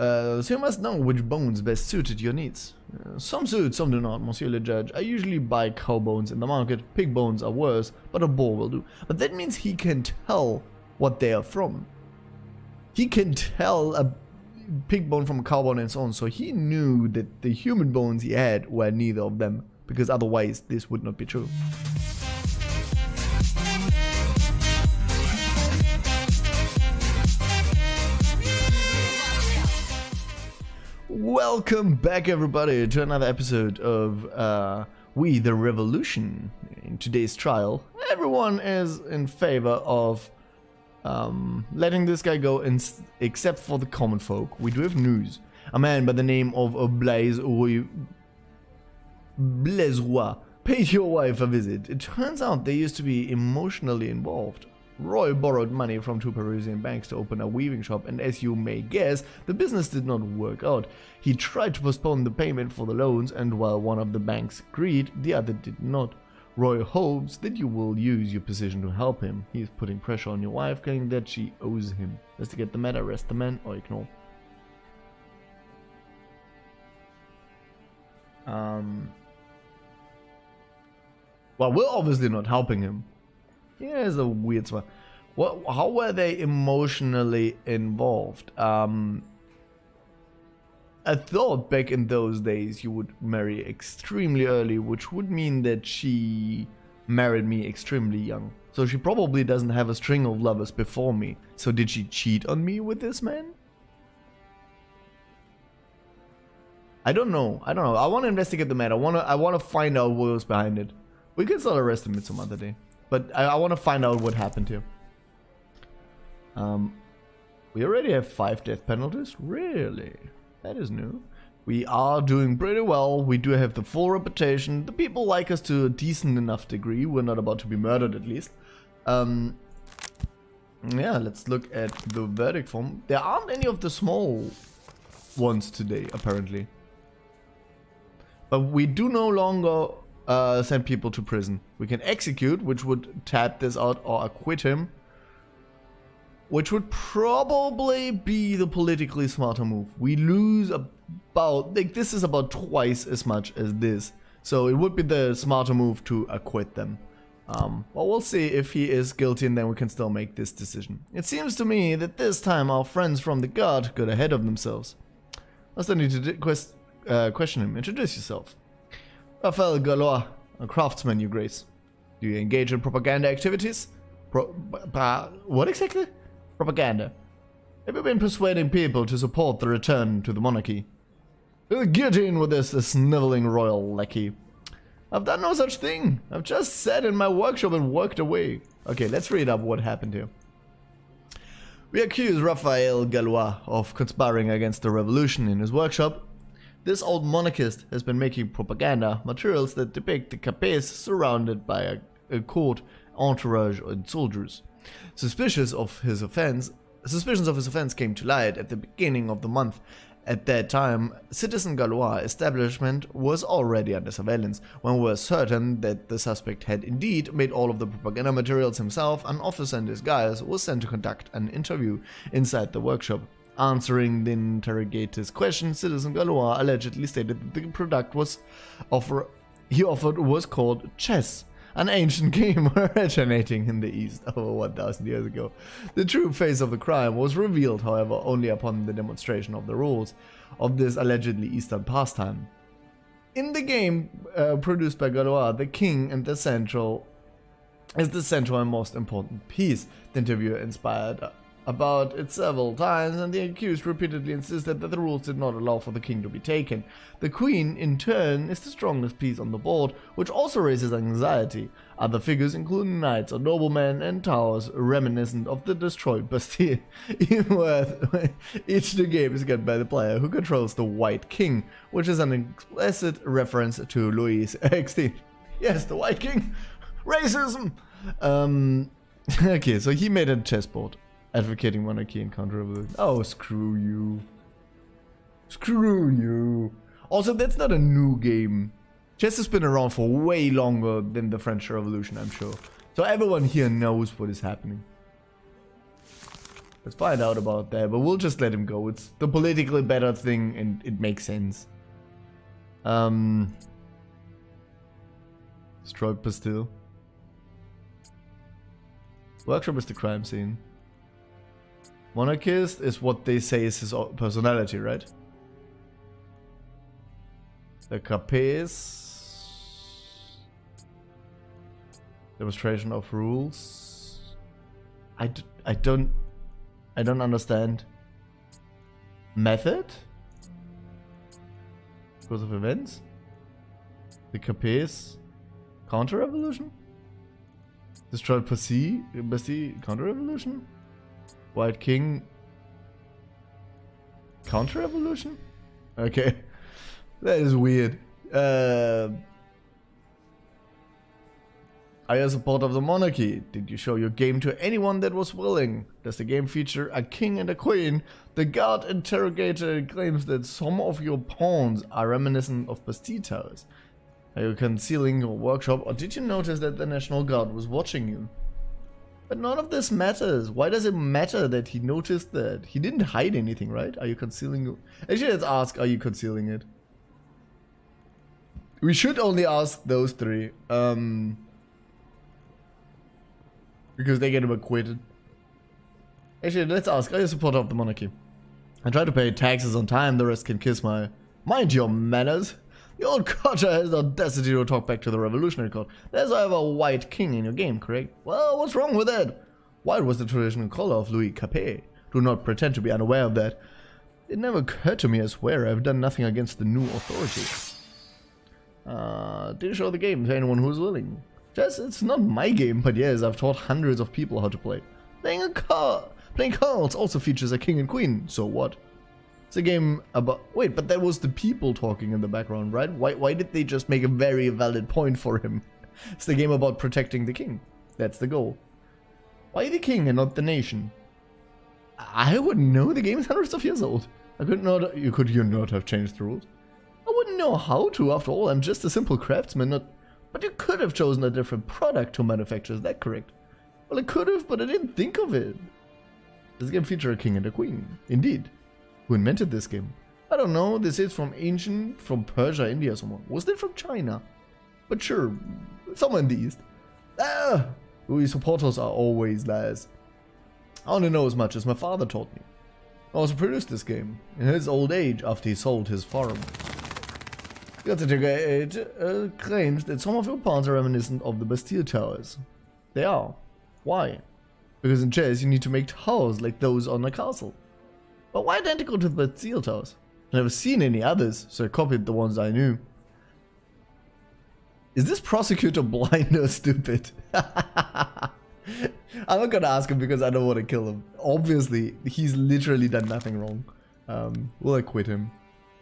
So you must know which bones best suited your needs. Some suit, some do not, Monsieur le Judge. I usually buy cow bones in the market. Pig bones are worse, but a boar will do. But that means he can tell what they are from. He can tell a pig bone from a cow bone and so on. So he knew that the human bones he had were neither of them, because otherwise this would not be true. Welcome back, everybody, to another episode of We the Revolution. In today's trial, everyone is in favor of letting this guy go, except for the common folk. We do have news. A man by the name of Blaiseroy paid your wife a visit. It turns out they used to be emotionally involved. Roy borrowed money from two Parisian banks to open a weaving shop, and as you may guess, the business did not work out. He tried to postpone the payment for the loans, and while one of the banks agreed, the other did not. Roy hopes that you will use your position to help him. He is putting pressure on your wife, claiming that she owes him. Investigate the matter, arrest the man, or ignore. Well, we're obviously not helping him. Here's a weird one. How were they emotionally involved? I thought back in those days you would marry extremely early, which would mean that she married me extremely young. So she probably doesn't have a string of lovers before me. So did she cheat on me with this man? I don't know. I want to investigate the matter. I want to find out what was behind it. We can still arrest him some other day. But I want to find out what happened here. We already have 5 death penalties? Really? That is new. We are doing pretty well. We do have the full reputation. The people like us to a decent enough degree. We're not about to be murdered, at least. Yeah, let's look at the verdict form. There aren't any of the small ones today, apparently. But we do no longer send people to prison. We can execute, which would tap this out, or acquit him, which would probably be the politically smarter move. We lose about, like, this is about twice as much as this, so it would be the smarter move to acquit them. Well, we'll see if he is guilty, and then we can still make this decision. It seems to me that this time our friends from the guard got ahead of themselves. I still need to question him. Introduce yourself. Raphael Galois, a craftsman, Your Grace. Do you engage in propaganda activities? What exactly? Propaganda. Have you been persuading people to support the return to the monarchy? Get in with this sniveling royal lackey. I've done no such thing. I've just sat in my workshop and worked away. Okay, let's read up what happened here. We accuse Raphael Galois of conspiring against the revolution in his workshop. This old monarchist has been making propaganda materials that depict the Capets surrounded by a court entourage and soldiers. Suspicions of his offense came to light at the beginning of the month. At that time, Citizen Galois' establishment was already under surveillance. When we were certain that the suspect had indeed made all of the propaganda materials himself, an officer in disguise was sent to conduct an interview inside the workshop. Answering the interrogator's question, Citizen Galois allegedly stated that the product he offered was called chess, an ancient game originating in the East over 1,000 years ago. The true face of the crime was revealed, however, only upon the demonstration of the rules of this allegedly Eastern pastime. In the game produced by Galois, the king is the central and most important piece. The interviewer inspired about it several times, and the accused repeatedly insisted that the rules did not allow for the king to be taken. The queen, in turn, is the strongest piece on the board, which also raises anxiety. Other figures include knights or noblemen and towers reminiscent of the destroyed Bastille. Even worth each the game is got by the player who controls the White King, which is an explicit reference to Louis XVI. Yes, the White King! Racism! Okay, so he made a chessboard. Advocating monarchy and counter-revolution. Oh, screw you. Screw you. Also, that's not a new game. Chess has been around for way longer than the French Revolution, I'm sure. So everyone here knows what is happening. Let's find out about that, but we'll just let him go. It's the politically better thing and it makes sense. Destroy Bastille. Workshop is the crime scene. Monarchist is what they say is his personality, right? The Capes. Demonstration of rules. I don't understand. Method? Course of events? The Capes? Counter-revolution? Destroyed Bastille? Counter-revolution? White King? Counter-revolution? Okay. That is weird. Are you a supporter of the monarchy? Did you show your game to anyone that was willing? Does the game feature a king and a queen? The guard interrogator claims that some of your pawns are reminiscent of Bastille towers. Are you concealing your workshop, or did you notice that the National Guard was watching you? But none of this matters. Why does it matter that he noticed that? He didn't hide anything, right? Are you concealing it? Actually, let's ask, are you concealing it? We should only ask those three. Because they get him acquitted. Actually, let's ask, are you a supporter of the monarchy? I try to pay taxes on time, the rest can kiss my... Mind your manners. The old Cotter has the audacity to talk back to the Revolutionary Court. There's however a white king in your game, correct? Well, what's wrong with that? White was the traditional color of Louis Capet. Do not pretend to be unaware of that. It never occurred to me, I swear, I've done nothing against the new authority. Did show the game to anyone who's willing. Just, it's not my game, but yes, I've taught hundreds of people how to play. Playing cards also features a king and queen, so what? It's a game about... Wait, but that was the people talking in the background, right? Why did they just make a very valid point for him? It's the game about protecting the king. That's the goal. Why the king and not the nation? I wouldn't know, the game is hundreds of years old. Could you not have changed the rules? I wouldn't know how to, after all, I'm just a simple craftsman, But you could have chosen a different product to manufacture, is that correct? Well, I could have, but I didn't think of it. Does the game feature a king and a queen? Indeed. Who invented this game? I don't know, this is from Persia, India, someone. Was it from China? But sure, somewhere in the East. Louis supporters are always liars. I only know as much as my father taught me. I also produced this game, in his old age, after he sold his farm. The interrogator claims that some of your pawns are reminiscent of the Bastille towers. They are. Why? Because in chess you need to make towers like those on a castle. But why identical to the Bastille towers? I've never seen any others, so I copied the ones I knew. Is this prosecutor blind or stupid? I'm not gonna ask him because I don't want to kill him. Obviously, he's literally done nothing wrong. We'll acquit him.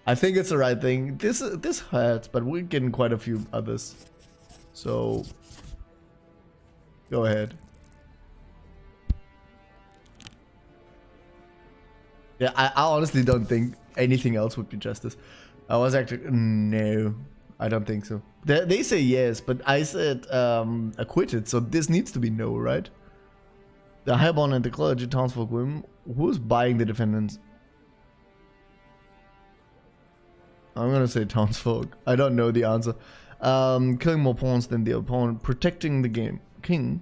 I think it's the right thing. This hurts, but we're getting quite a few others. So, go ahead. Yeah, I honestly don't think anything else would be justice. I was actually... No, I don't think so. They say yes, but I said acquitted, so this needs to be no, right? The Highborn and the clergy, townsfolk, women. Who's buying the defendants? I'm gonna say townsfolk. I don't know the answer. Killing more pawns than the opponent. Protecting the king.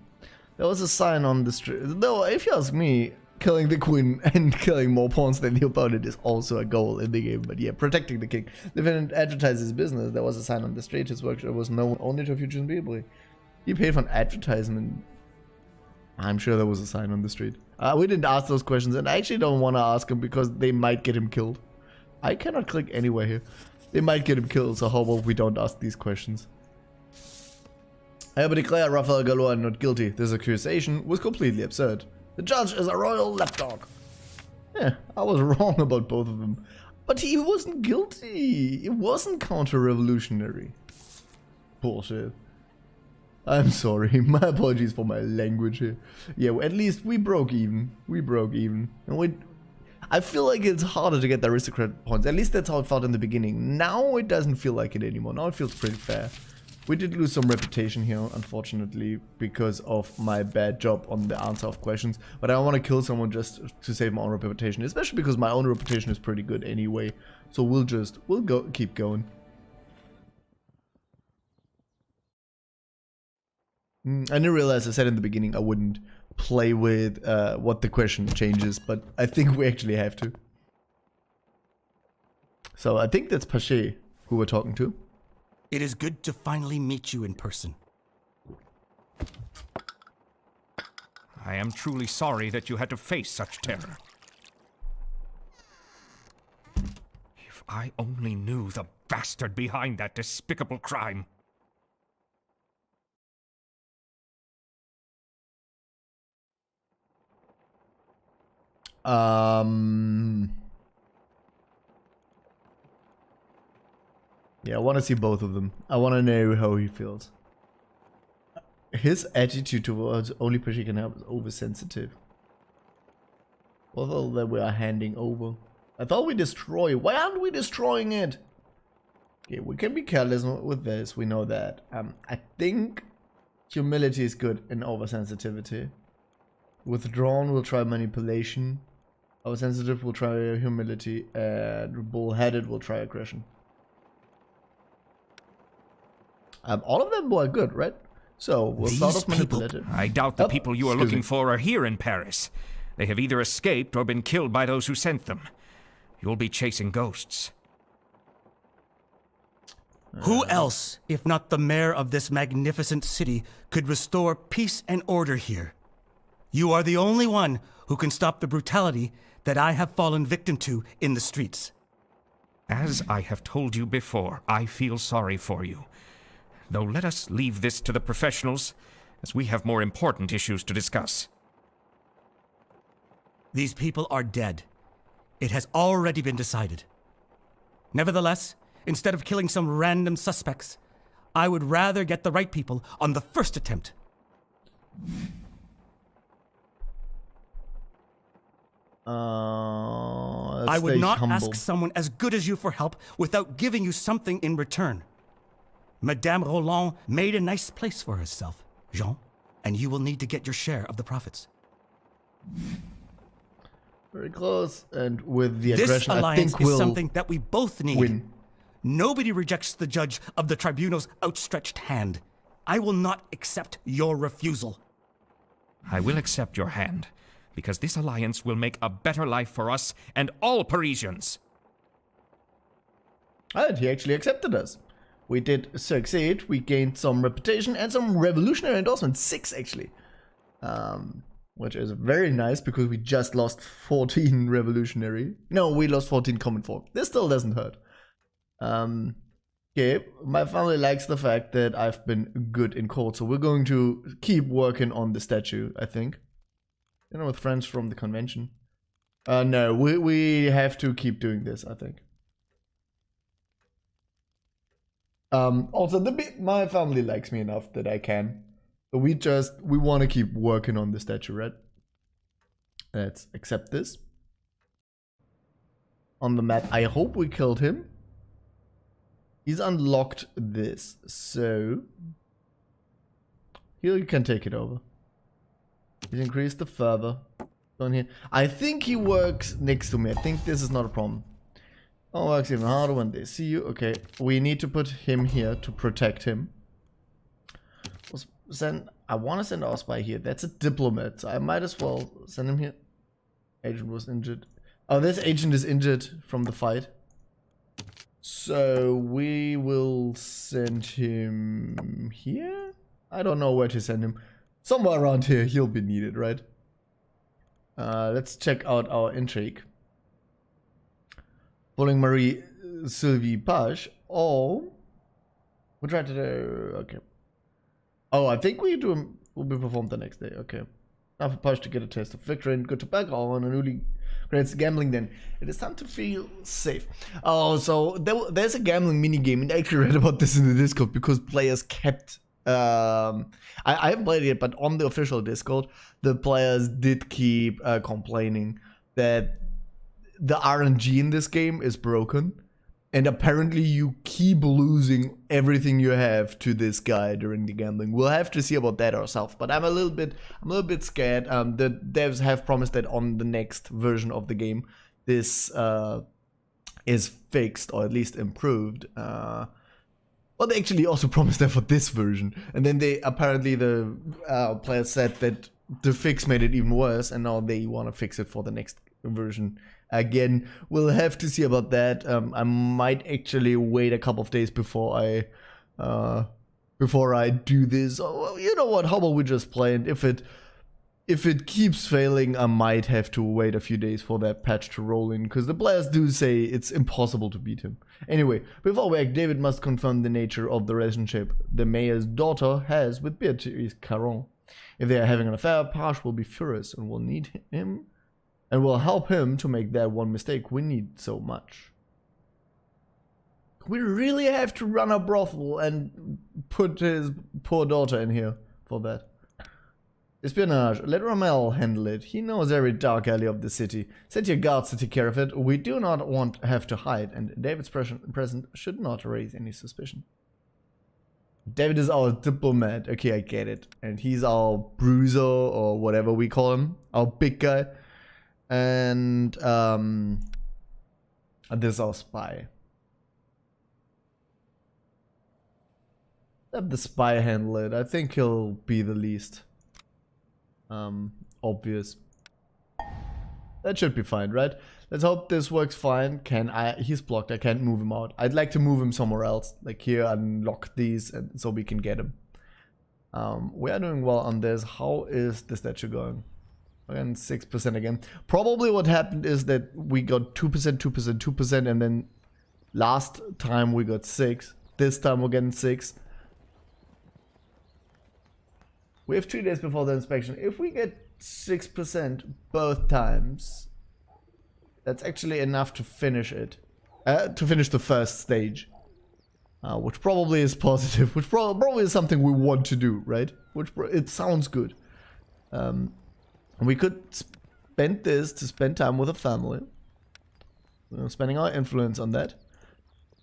There was a sign on the street. Though, if you ask me, killing the queen and killing more pawns than the opponent is also a goal in the game. But yeah, protecting the king. The defendant advertised his business. There was a sign on the street. His workshop was known only to future people. He paid for an advertisement. I'm sure there was a sign on the street. We didn't ask those questions, and I actually don't want to ask him because they might get him killed. I cannot click anywhere here. They might get him killed, so how about we don't ask these questions? I hereby declare Raphael Gallois not guilty. This accusation was completely absurd. The judge is a royal lapdog. Yeah, I was wrong about both of them. But he wasn't guilty. It wasn't counter-revolutionary. Bullshit. I'm sorry. My apologies for my language here. Yeah, at least we broke even. We broke even. And I feel like it's harder to get the aristocrat points. At least that's how it felt in the beginning. Now it doesn't feel like it anymore. Now it feels pretty fair. We did lose some reputation here, unfortunately, because of my bad job on the answer of questions. But I don't want to kill someone just to save my own reputation, especially because my own reputation is pretty good anyway. So we'll keep going. I didn't realize I said in the beginning I wouldn't play with what the question changes, but I think we actually have to. So I think that's Pache who we're talking to. It is good to finally meet you in person. I am truly sorry that you had to face such terror. If I only knew the bastard behind that despicable crime. Yeah, I want to see both of them. I want to know how he feels. His attitude towards only Pache can help is oversensitive. What all that we are handing over? I thought we destroy. Why aren't we destroying it? Okay, we can be careless with this. We know that. I think humility is good in oversensitivity. Withdrawn, we'll try manipulation. Oversensitive, we'll try humility. And bullheaded, we'll try aggression. All of them were good, right? So we'll start off manipulative. I doubt the people you are looking for are here in Paris. They have either escaped or been killed by those who sent them. You'll be chasing ghosts. Who else, if not the mayor of this magnificent city, could restore peace and order here? You are the only one who can stop the brutality that I have fallen victim to in the streets. As I have told you before, I feel sorry for you. Though let us leave this to the professionals, as we have more important issues to discuss. These people are dead. It has already been decided. Nevertheless, instead of killing some random suspects, I would rather get the right people on the first attempt. I would not ask someone as good as you for help without giving you something in return. Madame Roland made a nice place for herself, Jean, and you will need to get your share of the profits. Very close, and with the aggression, this alliance I think is something that we both need. Win. Nobody rejects the judge of the tribunal's outstretched hand. I will not accept your refusal. I will accept your hand, because this alliance will make a better life for us and all Parisians. And he actually accepted us. We did succeed. We gained some reputation and some revolutionary endorsement. 6 actually. Which is very nice because we just lost 14 revolutionary. No, we lost 14 common folk. This still doesn't hurt. Okay, my family likes the fact that I've been good in court, so we're going to keep working on the statue, I think. You know, with friends from the convention. No, we have to keep doing this, I think. Also, my family likes me enough that I can. But we want to keep working on the statue, right? Let's accept this. On the map, I hope we killed him. He's unlocked this, so here you can take it over. He's increased the fervor. On here, I think he works next to me. I think this is not a problem. Oh, works even harder when they see you. Okay, we need to put him here to protect him. I want to send our spy here. That's a diplomat, so I might as well send him here. Agent was injured. Oh, this agent is injured from the fight. So we will send him here? I don't know where to send him. Somewhere around here, he'll be needed, right? Let's check out our intrigue. Following Marie Sylvie Page. Oh, we'll try to do. Okay. Oh, I think will be performed the next day. Okay. Now for Page to get a taste of victory and good tobacco on a newly creates gambling. Then it is time to feel safe. Oh, so there's a gambling mini game, and I actually read about this in the Discord because players kept. I haven't played it yet, but on the official Discord, the players did keep complaining that the RNG in this game is broken. And apparently you keep losing everything you have to this guy during the gambling. We'll have to see about that ourselves. But I'm a little bit scared. The devs have promised that on the next version of the game, this is fixed or at least improved. Well, they actually also promised that for this version. And then they apparently the players said that the fix made it even worse, and now they want to fix it for the next version. Again, we'll have to see about that. I might actually wait a couple of days before I do this. Oh, well, you know what? How about we just play? And if it keeps failing, I might have to wait a few days for that patch to roll in, because the players do say it's impossible to beat him. Anyway, before we act, David must confirm the nature of the relationship the mayor's daughter has with Beatrice Caron. If they are having an affair, Pash will be furious and will need him. And will help him to make that one mistake we need so much. We really have to run a brothel and put his poor daughter in here for that. Espionage. Let Ramel handle it. He knows every dark alley of the city. Send your guards to take care of it. We do not want to have to hide, and David's presence should not raise any suspicion. David is our diplomat. Okay, I get it. And he's our bruiser, or whatever we call him. Our big guy. And this is our spy. Let the spy handle it. I think he'll be the least obvious. That should be fine, right? Let's hope this works fine. He's blocked. I can't move him out. I'd like to move him somewhere else. Like here, unlock these and so we can get him. We are doing well on this. How is the statue going? Again, 6% again. Probably what happened is that we got 2%, 2%, 2%, and then last time we got 6. This time we're getting 6. We have 3 days before the inspection. If we get 6% both times, that's actually enough to finish it. To finish the first stage. Which probably is positive. Which probably is something we want to do, right? Which it sounds good. We could spend this to spend time with a family. Spending our influence on that.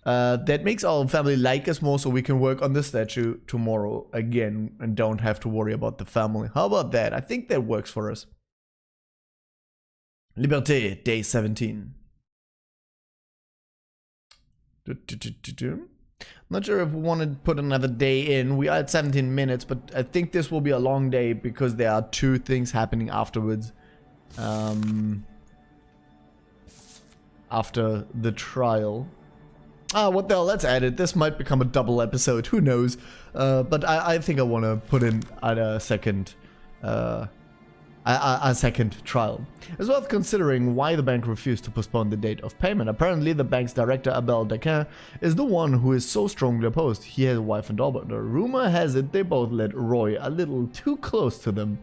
That makes our family like us more, so we can work on the statue tomorrow again and don't have to worry about the family. How about that? I think that works for us. Liberté, day 17. Not sure if we want to put another day in. We are at 17 minutes, but I think this will be a long day because there are 2 things happening afterwards. After the trial. What the hell, let's add it. This might become a double episode, who knows. But I think I want to put in a second trial. It's worth considering why the bank refused to postpone the date of payment. Apparently, the bank's director, Abel Daquin, is the one who is so strongly opposed. He has a wife and daughter. The rumor has it they both let Roy a little too close to them.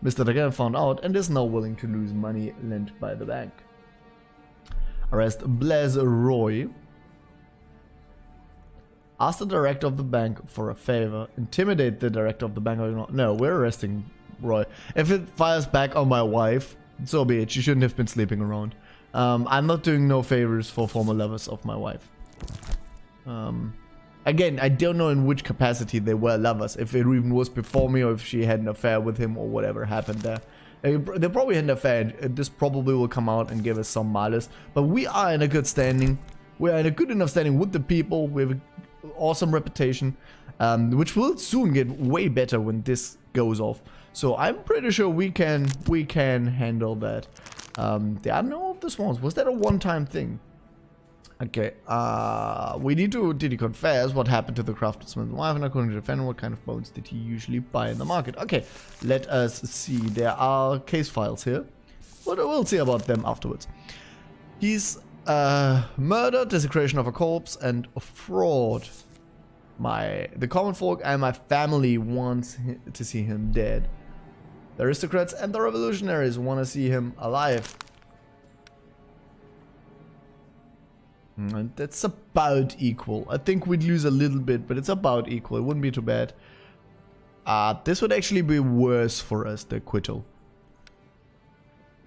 Mr. Daquin found out and is now willing to lose money lent by the bank. Arrest Blaise Roy. Ask the director of the bank for a favor. Intimidate the director of the bank or not. No, we're arresting Roy. If it fires back on my wife, so be it. She shouldn't have been sleeping around. I'm not doing no favors for former lovers of my wife. Again, I don't know in which capacity they were lovers. If it even was before me or if she had an affair with him or whatever happened there. They probably had an affair. This probably will come out and give us some malice. But we are in a good standing. We are in a good enough standing with the people. We have an awesome reputation. Which will soon get way better when this goes off. So I'm pretty sure we can handle that. There are no of the swans. Was that a one-time thing? Okay. We need to. Did he confess what happened to the craftsman's wife? And according to the defendant, what kind of bones did he usually buy in the market? Okay. Let us see. There are case files here. But we'll see about them afterwards. He's murder, desecration of a corpse, and fraud. The common folk and my family wants to see him dead. The aristocrats and the revolutionaries want to see him alive. And that's about equal. I think we'd lose a little bit, but it's about equal. It wouldn't be too bad. This would actually be worse for us, the acquittal.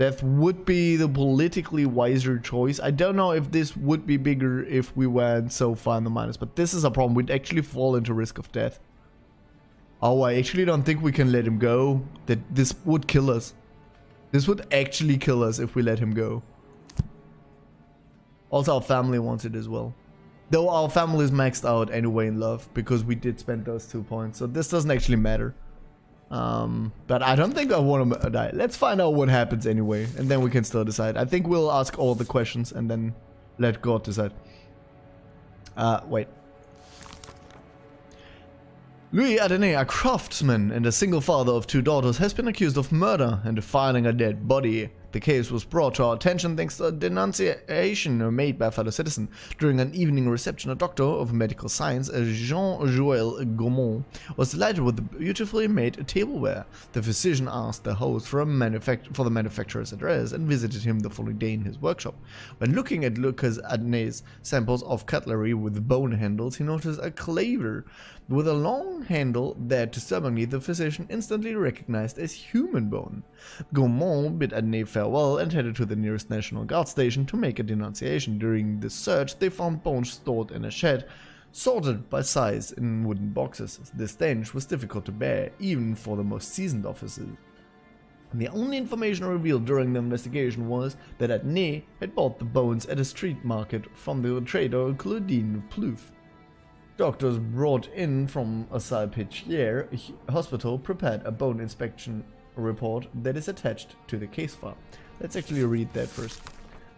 Death would be the politically wiser choice. I don't know if this would be bigger if we went so far in the minus, but this is a problem. We'd actually fall into risk of death. Oh, I actually don't think we can let him go. That this would kill us. This would actually kill us if we let him go. Also, our family wants it as well. Though our family is maxed out anyway in love, because we did spend those 2 points. So this doesn't actually matter. But I don't think I want to die. Let's find out what happens anyway, and then we can still decide. I think we'll ask all the questions and then let God decide. Wait. Louis Adenet, a craftsman and a single father of 2 daughters, has been accused of murder and finding a dead body. The case was brought to our attention thanks to a denunciation made by a fellow citizen. During an evening reception, a doctor of medical science, Jean-Joël Gaumont, was delighted with the beautifully made tableware. The physician asked the host for the manufacturer's address and visited him the following day in his workshop. When looking at Lucas Adnet's samples of cutlery with bone handles, he noticed a cleaver with a long handle that, disturbingly, the physician instantly recognized as human bone. Gaumont bid Adnet farewell and headed to the nearest National Guard station to make a denunciation. During the search, they found bones stored in a shed, sorted by size in wooden boxes. The stench was difficult to bear, even for the most seasoned officers. The only information revealed during the investigation was that Adnet had bought the bones at a street market from the trader Claudine Plouffe. Doctors brought in from a Salpêtrière hospital prepared a bone inspection report that is attached to the case file. Let's actually read that first.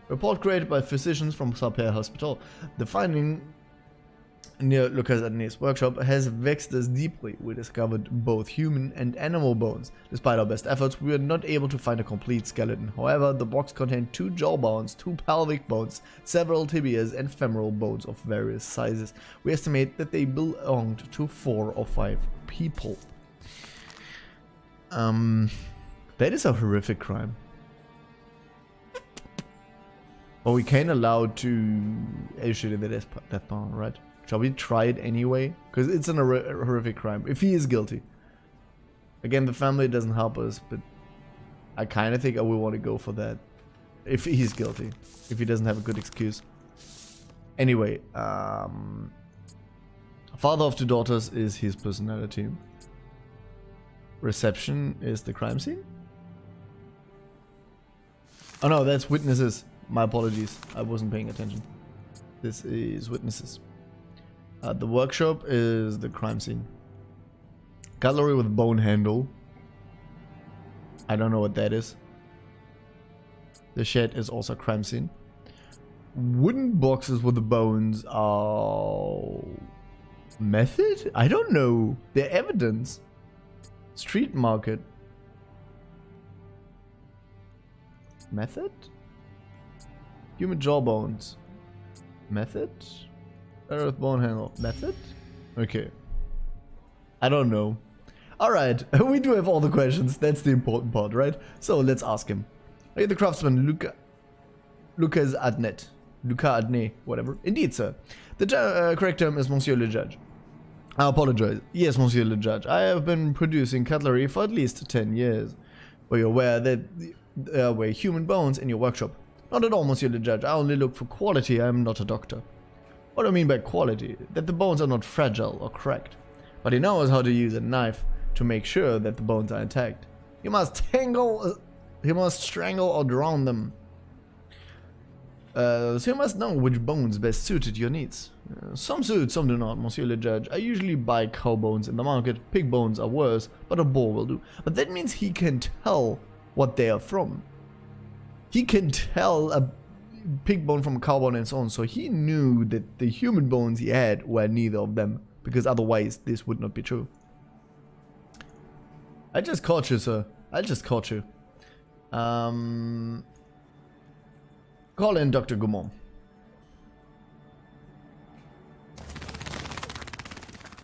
Report created by physicians from Salpêtrière Hospital. The finding near Lucas Adnet's workshop has vexed us deeply. We discovered both human and animal bones. Despite our best efforts, we were not able to find a complete skeleton. However, the box contained 2 jaw bones, 2 pelvic bones, several tibias, and femoral bones of various sizes. We estimate that they belonged to 4 or 5 people. That is a horrific crime. But we can't allow to issue the death penalty, right? Shall we try it anyway? Because it's a horrific crime. If he is guilty. Again, the family doesn't help us, but I kind of think I would want to go for that. If he's guilty. If he doesn't have a good excuse. Anyway, father of 2 daughters is his personality. Reception is the crime scene? Oh no, that's witnesses. My apologies. I wasn't paying attention. This is witnesses. The workshop is the crime scene. Cutlery with bone handle. I don't know what that is. The shed is also a crime scene. Wooden boxes with the bones are... method? I don't know. They're evidence. Street market. Method? Human jawbones. Method? Earth bone handle. Method? Okay. I don't know. Alright, we do have all the questions. That's the important part, right? So let's ask him. Are you the craftsman Lucas Adnet? Lucas Adnet, whatever. Indeed, sir. The correct term is Monsieur le Judge. I apologize. Yes, Monsieur le Judge. I have been producing cutlery for at least 10 years. Were you aware that there were human bones in your workshop? Not at all, Monsieur le Judge. I only look for quality. I am not a doctor. What do I mean by quality? That the bones are not fragile or cracked. But he knows how to use a knife to make sure that the bones are intact. He must strangle or drown them. So you must know which bones best suited your needs. Some suit, some do not, Monsieur le Judge. I usually buy cow bones in the market. Pig bones are worse, but a boar will do. But that means he can tell what they are from. He can tell a pig bone from a cow bone and so on. So he knew that the human bones he had were neither of them, because otherwise this would not be true. I just caught you, sir. I just caught you. Call in Dr. Gaumont.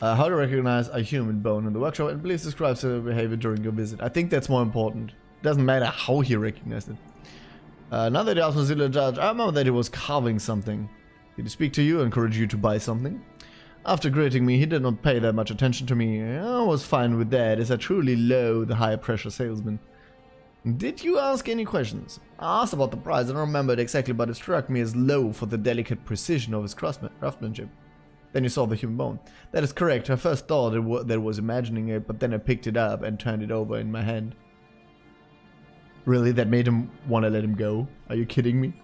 How to recognize a human bone in the workshop, and please describe the behavior during your visit. I think that's more important. Doesn't matter how he recognized it. Now that he asked Monsieur le Judge, I remember that he was carving something. Did he speak to you, encourage you to buy something? After greeting me, he did not pay that much attention to me. I was fine with that, as I truly loathe the high-pressure salesman. Did you ask any questions? I asked about the price. I don't remember it exactly, but it struck me as low for the delicate precision of his craftsmanship. Then you saw the human bone. That is correct. I first thought that I was imagining it, but then I picked it up and turned it over in my hand. Really? That made him want to let him go? Are you kidding me?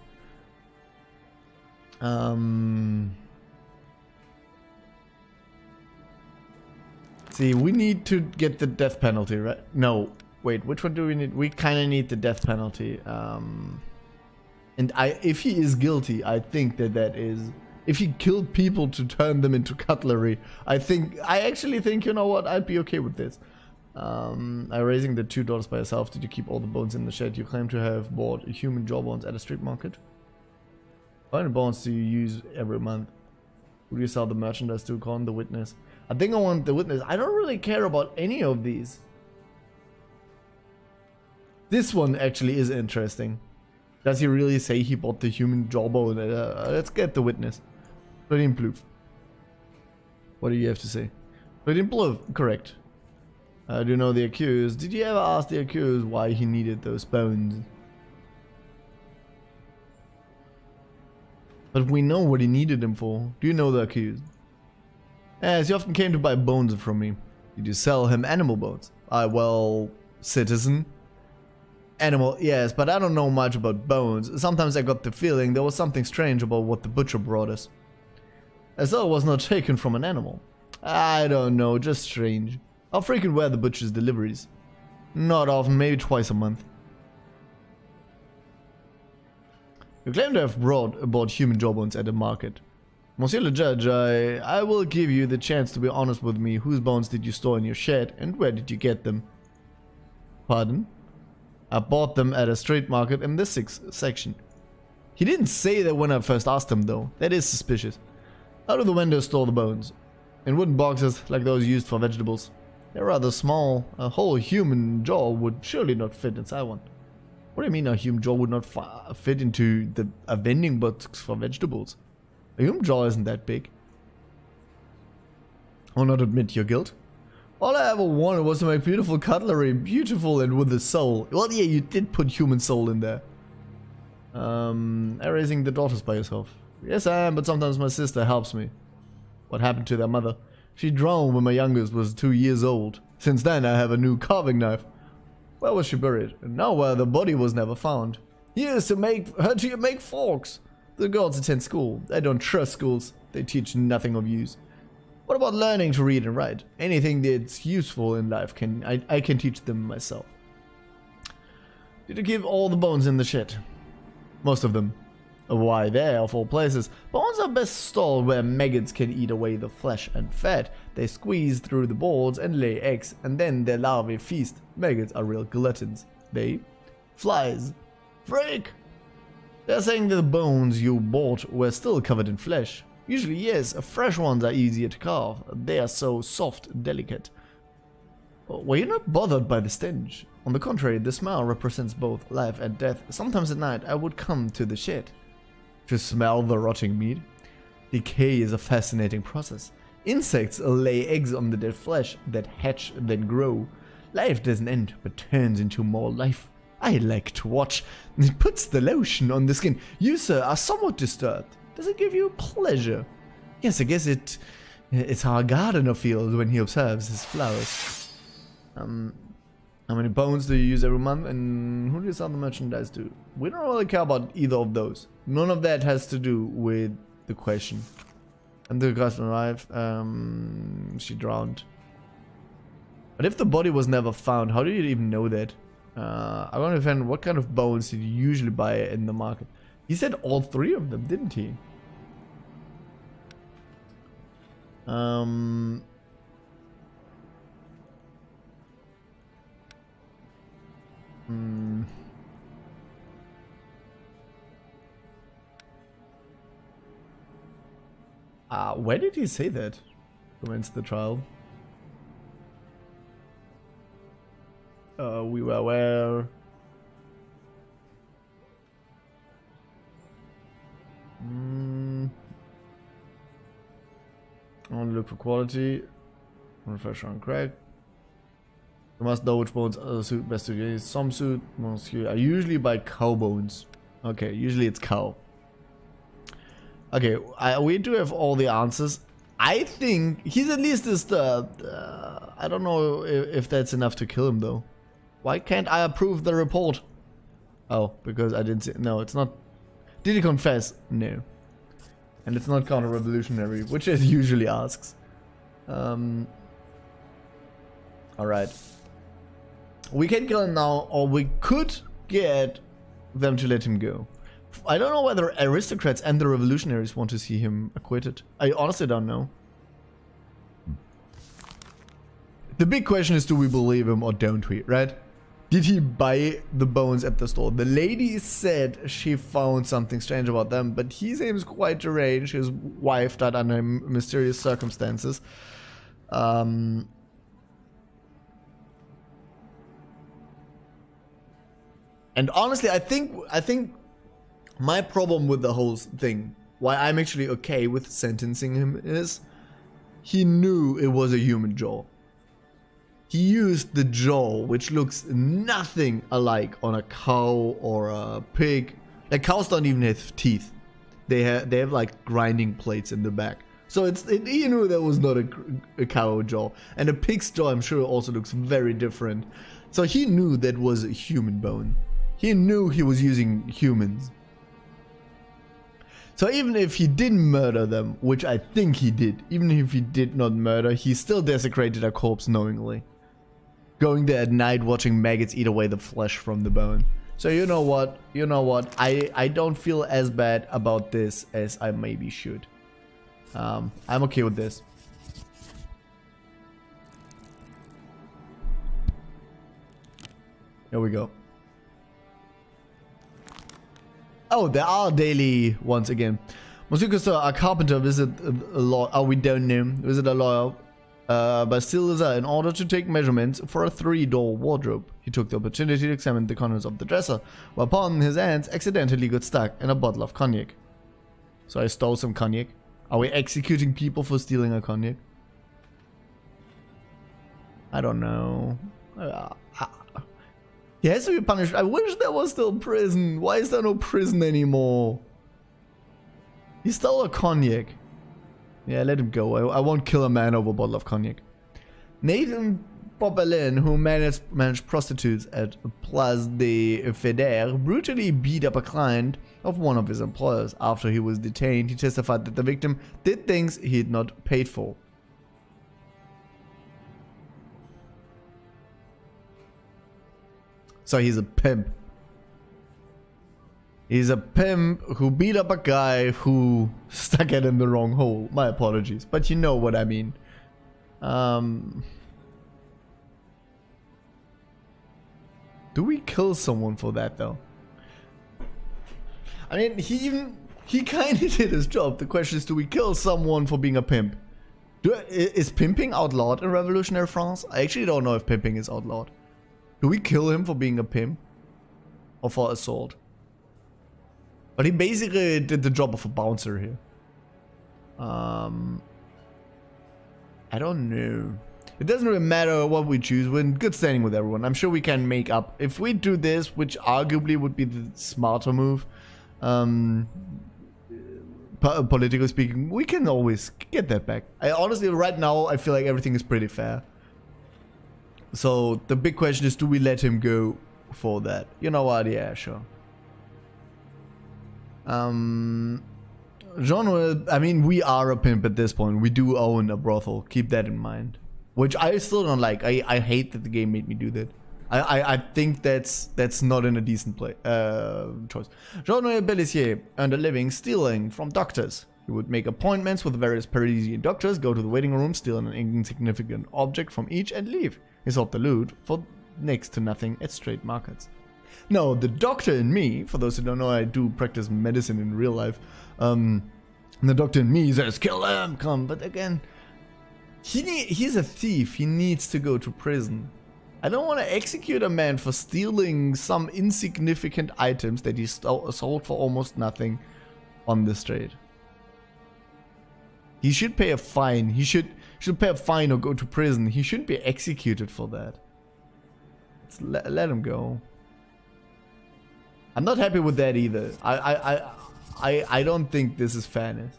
See, we need to get the death penalty, right? No. Wait, which one do we need? We kind of need the death penalty. And if he is guilty, I think that is... If he killed people to turn them into cutlery, I actually think, you know what, I'd be okay with this. Raising the $2 by yourself. Did you keep all the bones in the shed? You claim to have bought human jawbones at a street market. How many bones do you use every month? Who do you sell the merchandise to? Con the witness. I think I want the witness. I don't really care about any of these. This one actually is interesting. Does he really say he bought the human jawbone? Let's get the witness. Florian Plouf. What do you have to say? Florian Plouf, correct. Do you know the accused? Did you ever ask the accused why he needed those bones? But we know what he needed them for. Do you know the accused? Yes, he often came to buy bones from me. Did you sell him animal bones? Well, citizen. Animal, yes, but I don't know much about bones. Sometimes I got the feeling there was something strange about what the butcher brought us. As though it was not taken from an animal. I don't know, just strange. How frequent were the butcher's deliveries? Not often, maybe twice a month. You claim to have bought human jawbones at the market. Monsieur le Judge, I will give you the chance to be honest with me. Whose bones did you store in your shed, and where did you get them? Pardon? I bought them at a street market in this section. He didn't say that when I first asked him, though. That is suspicious. How do the vendors store the bones? In wooden boxes, like those used for vegetables. They're rather small. A whole human jaw would surely not fit inside one. What do you mean a human jaw would not fit into a vending box for vegetables? A human jaw isn't that big. I'll not admit your guilt. All I ever wanted was to make beautiful cutlery, beautiful and with a soul. Well, yeah, you did put human soul in there. Raising the daughters by yourself. Yes, I am, but sometimes my sister helps me. What happened to their mother? She drowned when my youngest was 2 years old. Since then, I have a new carving knife. Where was she buried? And now where the body was never found. He used to make forks. The girls attend school. I don't trust schools. They teach nothing of use. What about learning to read and write? Anything that's useful in life I can teach them myself. Did you keep all the bones in the shed? Most of them. Why there, of all places? Bones are best stored where maggots can eat away the flesh and fat. They squeeze through the boards and lay eggs, and then their larvae feast. Maggots are real gluttons. They? Flies. Freak! They're saying that the bones you bought were still covered in flesh. Usually, yes, fresh ones are easier to carve. They are so soft and delicate. Were you not bothered by the stench? On the contrary, the smell represents both life and death. Sometimes at night I would come to the shed to smell the rotting meat. Decay is a fascinating process. Insects lay eggs on the dead flesh that hatch then grow. Life doesn't end, but turns into more life. I like to watch. It puts the lotion on the skin. You, sir, are somewhat disturbed. Does it give you pleasure? Yes, I guess it's how a gardener feels when he observes his flowers. How many bones do you use every month, and who do you sell the merchandise to? We don't really care about either of those. None of that has to do with the question. And the customer arrived. She drowned. But if the body was never found, how do you even know that? I want to find what kind of bones did you usually buy in the market? He said all three of them, didn't he? Where did he say that? Commence the trial. We were aware. Only look for quality. Refresh on crack. You must know which bones are suit best to use. Some suit most are usually by cow bones. Okay, usually it's cow. Okay, we do have all the answers. I think he's at least disturbed. I don't know if that's enough to kill him though. Why can't I approve the report? Oh, because I didn't see. No, it's not. Did he confess? No. And it's not counter-revolutionary, which it usually asks. Alright. We can kill him now, or we could get them to let him go. I don't know whether aristocrats and the revolutionaries want to see him acquitted. I honestly don't know. The big question is, do we believe him or don't we, right? Did he buy the bones at the store? The lady said she found something strange about them, but he seems quite deranged. His wife died under mysterious circumstances. And honestly, I think my problem with the whole thing, why I'm actually okay with sentencing him, is he knew it was a human jaw. He used the jaw, which looks nothing alike on a cow or a pig. Like, cows don't even have teeth. They have like grinding plates in the back. So he knew that was not a cow jaw. And a pig's jaw, I'm sure, also looks very different. So he knew that was a human bone. He knew he was using humans. So even if he didn't murder them, which I think he did, even if he did not murder, he still desecrated a corpse knowingly. Going there at night, watching maggots eat away the flesh from the bone. So you know what? I don't feel as bad about this as I maybe should. I'm okay with this. Here we go. Oh, there are daily ones again. Monsieur Cousteau, a carpenter, visit a lawyer. Oh, we don't know. Visit a lawyer. Bastille in order to take measurements for a 3-door wardrobe. He took the opportunity to examine the corners of the dresser, whereupon his hands accidentally got stuck in a bottle of cognac. So I stole some cognac. Are we executing people for stealing a cognac? I don't know. He has to be punished. I wish there was still prison. Why is there no prison anymore? He stole a cognac. Yeah, let him go. I won't kill a man over a bottle of cognac. Nathan Popelin, who managed prostitutes at Place des Fedères, brutally beat up a client of one of his employers. After he was detained, he testified that the victim did things he had not paid for. So he's a pimp. He's a pimp who beat up a guy who stuck it in the wrong hole. My apologies, but you know what I mean. Do we kill someone for that though? I mean, he kind of did his job. The question is, do we kill someone for being a pimp? Is pimping outlawed in Revolutionary France? I actually don't know if pimping is outlawed. Do we kill him for being a pimp? Or for assault? But he basically did the job of a bouncer here. I don't know. It doesn't really matter what we choose. We're in good standing with everyone. I'm sure we can make up. If we do this, which arguably would be the smarter move, politically speaking, we can always get that back. Honestly, right now, I feel like everything is pretty fair. So the big question is, do we let him go for that? You know what? Yeah, sure. Genre, I mean, we are a pimp at this point. We do own a brothel. Keep that in mind. Which I still don't like. I hate that the game made me do that. I think that's not in a decent play choice. Jean-Noël Bellissier earned a living stealing from doctors. He would make appointments with various Parisian doctors, go to the waiting room, steal an insignificant object from each, and leave. He sold the loot for next to nothing at street markets. Now, the doctor in me, for those who don't know, I do practice medicine in real life. The doctor in me says, kill him, come. But again, he's a thief. He needs to go to prison. I don't want to execute a man for stealing some insignificant items that he sold for almost nothing on the street. He should pay a fine. He should pay a fine or go to prison. He shouldn't be executed for that. Let him go. I'm not happy with that either. I don't think this is fairness.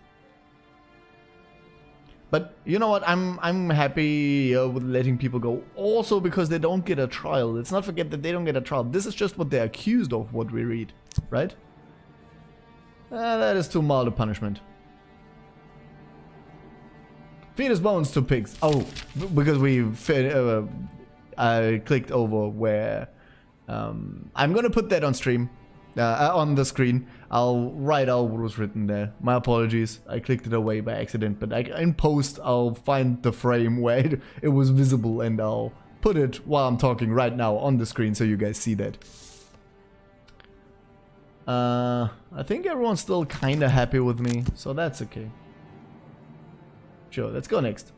But you know what? I'm happy with letting people go. Also because they don't get a trial. Let's not forget that they don't get a trial. This is just what they're accused of, what we read, right? That is too mild a punishment. Feed his bones to pigs. Oh, because we I clicked over where I'm gonna put that on stream, on the screen. I'll write out what was written there. My apologies. I clicked it away by accident, but in post I'll find the frame where it was visible and I'll put it while I'm talking right now on the screen so you guys see that. I think everyone's still kind of happy with me, so that's okay. Sure, let's go next.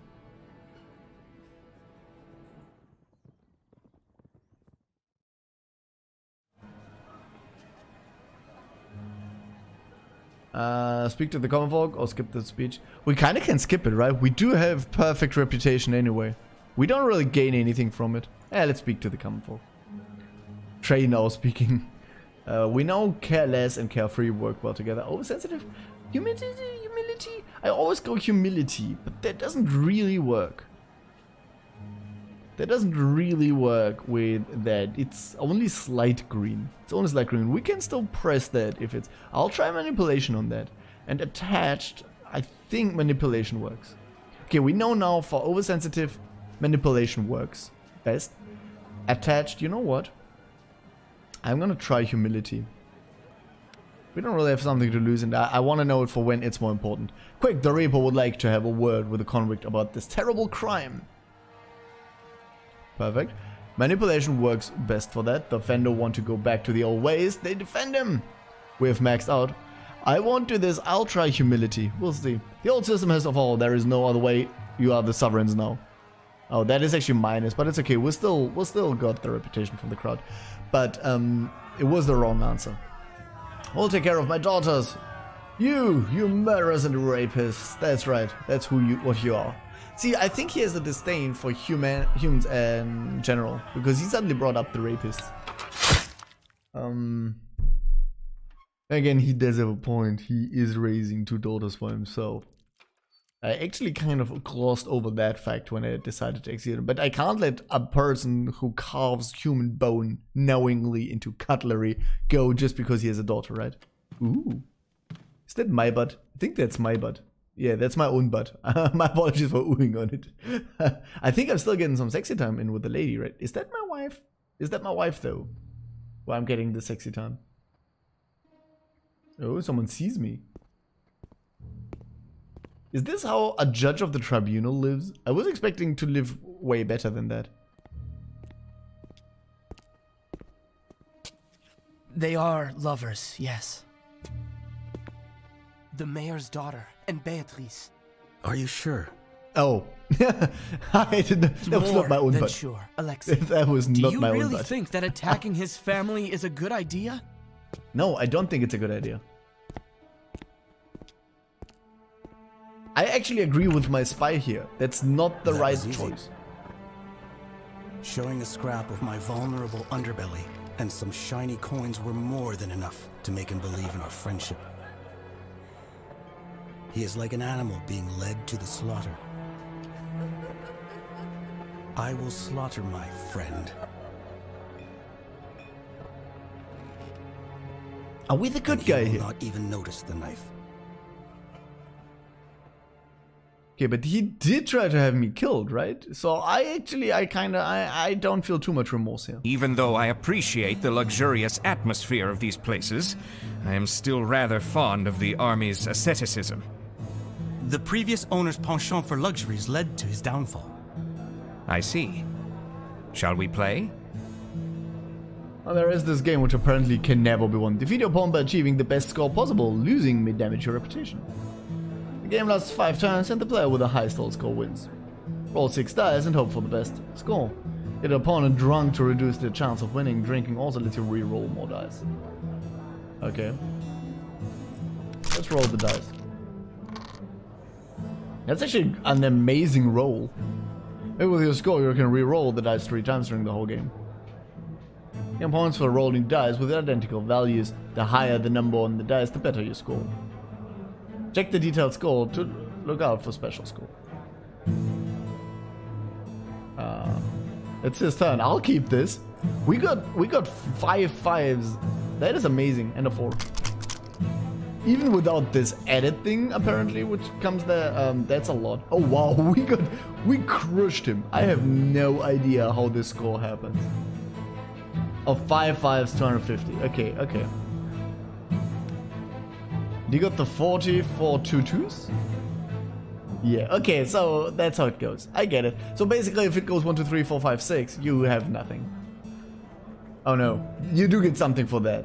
Speak to the common folk or skip the speech. We kind of can skip it, right? We do have perfect reputation anyway. We don't really gain anything from it. Let's speak to the common folk. Trey now speaking. We know careless and carefree work well together. Oversensitive? Humility? I always go humility, but that doesn't really work. That doesn't really work with that. It's only slight green. It's only slight green. We can still press that if it's... I'll try manipulation on that. And attached, I think manipulation works. Okay, we know now for oversensitive, manipulation works best. Attached, you know what? I'm gonna try humility. We don't really have something to lose, and I want to know it for when it's more important. Quick, the Reaper would like to have a word with the convict about this terrible crime. Perfect. Manipulation works best for that. The offender want to go back to the old ways. They defend him. We have maxed out. I won't do this. I'll try humility. We'll see. The old system has evolved. There is no other way. You are the sovereigns now. Oh, that is actually minus, but it's okay. We still got the reputation from the crowd. But it was the wrong answer. I'll take care of my daughters. You murderers and rapists. That's right. That's what you are. See, I think he has a disdain for humans in general, because he suddenly brought up the rapists. Again, he does have a point. He is raising 2 daughters for himself. I actually kind of glossed over that fact when I decided to execute him, but I can't let a person who carves human bone knowingly into cutlery go just because he has a daughter, right? Ooh. Is that my butt? I think that's my butt. Yeah, that's my own butt. My apologies for oohing on it. I think I'm still getting some sexy time in with the lady, right? Is that my wife? Is that my wife, though? Why I'm getting the sexy time? Oh, someone sees me. Is this how a judge of the tribunal lives? I was expecting to live way better than that. They are lovers, yes. The mayor's daughter and Beatrice. Are you sure? Oh. I didn't. That was not my own butt. Sure, Alexei. That was not my own butt. Do you really think that attacking his family is a good idea? No, I don't think it's a good idea. I actually agree with my spy here. That's not the right choice. Showing a scrap of my vulnerable underbelly and some shiny coins were more than enough to make him believe in our friendship. He is like an animal being led to the slaughter. I will slaughter my friend. Are we the good guy here? He will not even notice the knife. Okay, but he did try to have me killed, right? So I don't feel too much remorse here. Even though I appreciate the luxurious atmosphere of these places, I am still rather fond of the army's asceticism. The previous owner's penchant for luxuries led to his downfall. I see. Shall we play? Well, there is this game which apparently can never be won. Defeat your opponent by achieving the best score possible. Losing may damage your reputation. The game lasts 5 turns and the player with the highest all score wins. Roll 6 dice and hope for the best score. Get an opponent drunk to reduce their chance of winning. Drinking also lets you re-roll more dice. Okay. Let's roll the dice. That's actually an amazing roll. Maybe with your score you can re-roll the dice 3 times during the whole game. Gain points for rolling dice with identical values. The higher the number on the dice, the better you score. Check the detailed score to look out for special score. It's his turn. I'll keep this. We got 5 5s. That is amazing. And a 4. Even without this added thing, apparently, which comes there, that's a lot. Oh wow, we crushed him. I have no idea how this score happens. Oh, 5 5s, 250. Okay, okay. You got the 40 for 2 2s? Yeah, okay, so that's how it goes. I get it. So basically, if it goes 1, 2, 3, 4, 5, 6, you have nothing. Oh no, you do get something for that.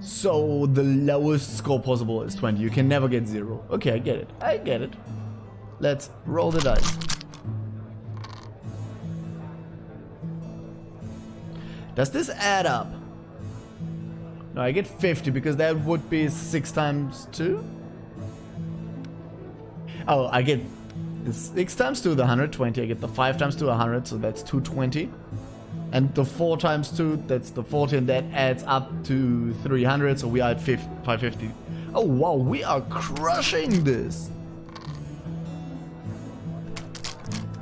So the lowest score possible is 20. You can never get 0. Okay, I get it. I get it. Let's roll the dice. Does this add up? No, I get 50 because that would be 6 times 2. Oh, I get the 6 times 2, the 120. I get the 5 times 2, 100, so that's 220. And the 4 times 2, that's the 40, and that adds up to 300, so we are at 550. Oh wow, we are crushing this!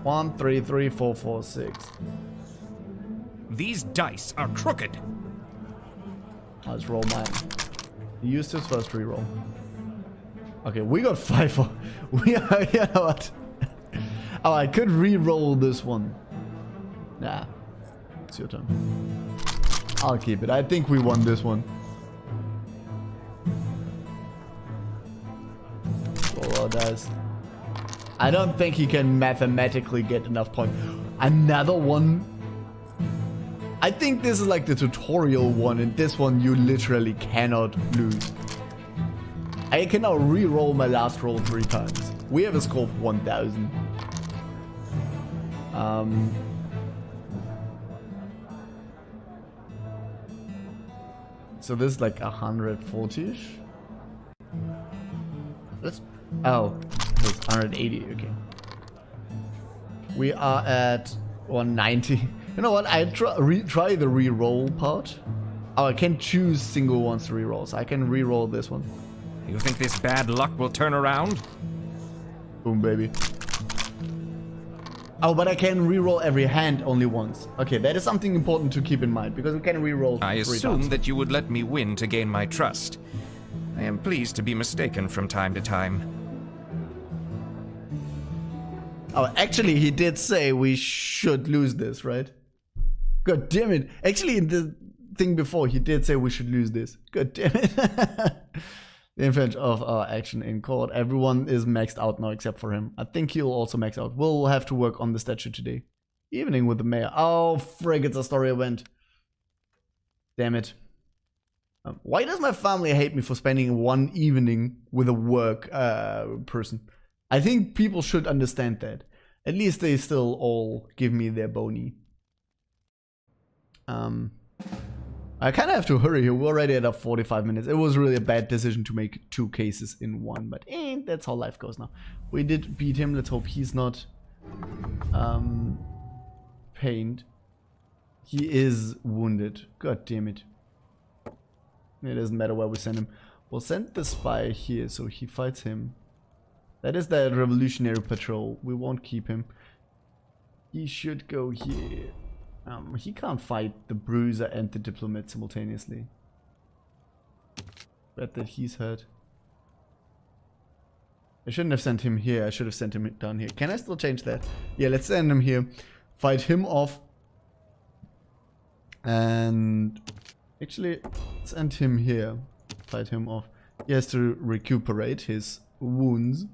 1, 3, 3, 4, 4, 6. These dice are crooked. Let's roll mine. He used his first reroll. Okay, we got 5. We are, you know what? Oh, I could re-roll this one. Nah. It's your turn. I'll keep it. I think we won this one. Roll our dice. I don't think he can mathematically get enough points. Another one? I think this is like the tutorial one, and this one you literally cannot lose. I can now re-roll my last roll 3 times. We have a score of 1000. So this is like 140-ish. Let's. Oh, it's 180. Okay. We are at 190. You know what? I try the re-roll part. Oh, I can choose single ones to re-roll, so I can re-roll this one. You think this bad luck will turn around? Boom, baby. Oh, but I can re-roll every hand only once. Okay, that is something important to keep in mind, because we can re-roll 3 I times. assume that you would let me win to gain my trust. I am pleased to be mistaken from time to time. Oh, actually, he did say we should lose this, right? God damn it. Actually, in the thing before, he did say we should lose this. God damn it. The influence of our action in court. Everyone is maxed out now except for him. I think he'll also max out. We'll have to work on the statue today. Evening with the mayor. Oh, frig, it's a story event. Damn it. Why does my family hate me for spending one evening with a work person? I think people should understand that. At least they still all give me their bony. I kind of have to hurry here. We're already at 45 minutes. It was really a bad decision to make 2 cases in one, but that's how life goes now. We did beat him. Let's hope he's not pained. He is wounded. God damn it. It doesn't matter where we send him. We'll send the spy here so he fights him. That is the revolutionary patrol. We won't keep him. He should go here. He can't fight the bruiser and the diplomat simultaneously. Bet that he's hurt. I shouldn't have sent him here. I should have sent him down here. Can I still change that? Yeah, let's send him here. Fight him off. And actually, send him here. Fight him off. He has to recuperate his wounds.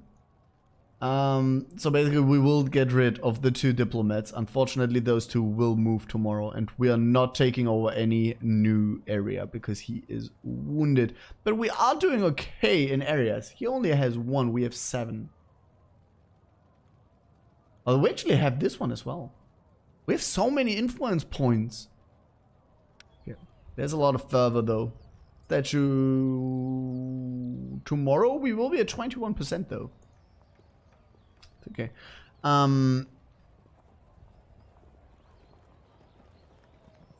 So basically we will get rid of the 2 diplomats. Unfortunately, those 2 will move tomorrow, and we are not taking over any new area because he is wounded. But we are doing okay in areas. He only has 1, we have 7. Oh, we actually have this one as well. We have so many influence points. Yeah. There's a lot of fervor though. Statue... Tomorrow we will be at 21% though. Okay.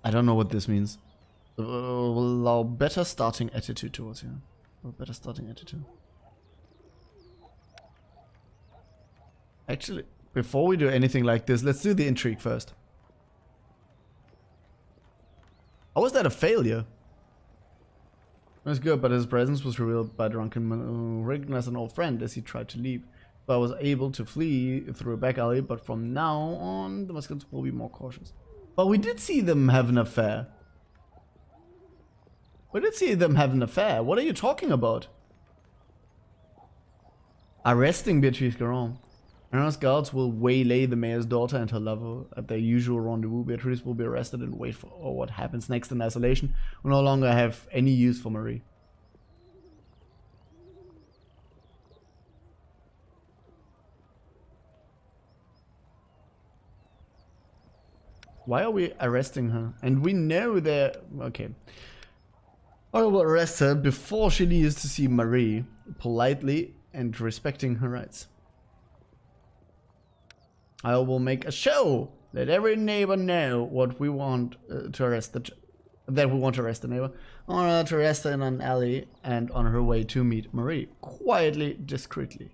I don't know what this means. Will allow better starting attitude towards you. Better starting attitude. Actually, before we do anything like this, let's do the intrigue first. How was that a failure? That's good, but his presence was revealed by Drunken who recognized an old friend as he tried to leave. But I was able to flee through a back alley, but from now on, the Muscats will be more cautious. But we did see them have an affair. We did see them have an affair. What are you talking about? Arresting Beatrice Caron. Anna's guards will waylay the mayor's daughter and her lover at their usual rendezvous. Beatrice will be arrested and wait for what happens next in isolation. Will no longer have any use for Marie. Why are we arresting her? And we know that... Okay. I will arrest her before she leaves to see Marie, politely and respecting her rights. I will make a show. Let every neighbor know what we want to arrest that we want to arrest the neighbor. I want to arrest her in an alley and on her way to meet Marie, quietly, discreetly.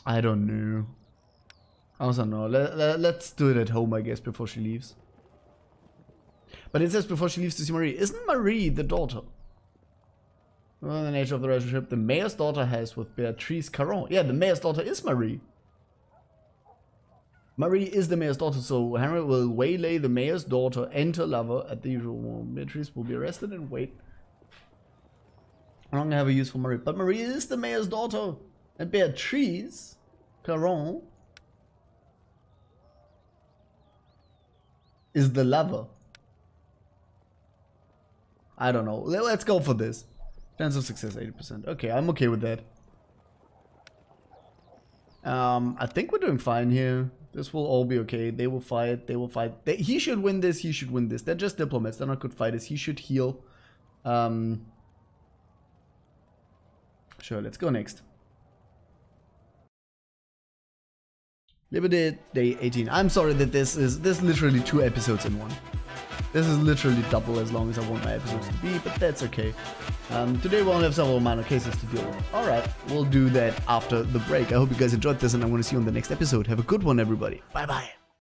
I don't know. I also know. Let's do it at home, I guess, before she leaves. But it says before she leaves to see Marie. Isn't Marie the daughter? Well, the nature of the relationship the mayor's daughter has with Beatrice Caron. Yeah, the mayor's daughter is Marie. Marie is the mayor's daughter, so Henry will waylay the mayor's daughter and her lover at the usual moment. Beatrice will be arrested and wait. I don't have a use for Marie. But Marie is the mayor's daughter. And Beatrice Caron is the lover. I don't know. Let's go for this. Chance of success 80%. Okay, I'm okay with that. I think we're doing fine here. This will all be okay. They will fight. They will fight. He should win this. He should win this. They're just diplomats. They're not good fighters. He should heal. Sure, let's go next. Liberty Day 18. I'm sorry that this is literally 2 episodes in one. This is literally double as long as I want my episodes to be, but that's okay. Today we'll only have several minor cases to deal with. Alright, we'll do that after the break. I hope you guys enjoyed this and I want to see you on the next episode. Have a good one, everybody. Bye bye.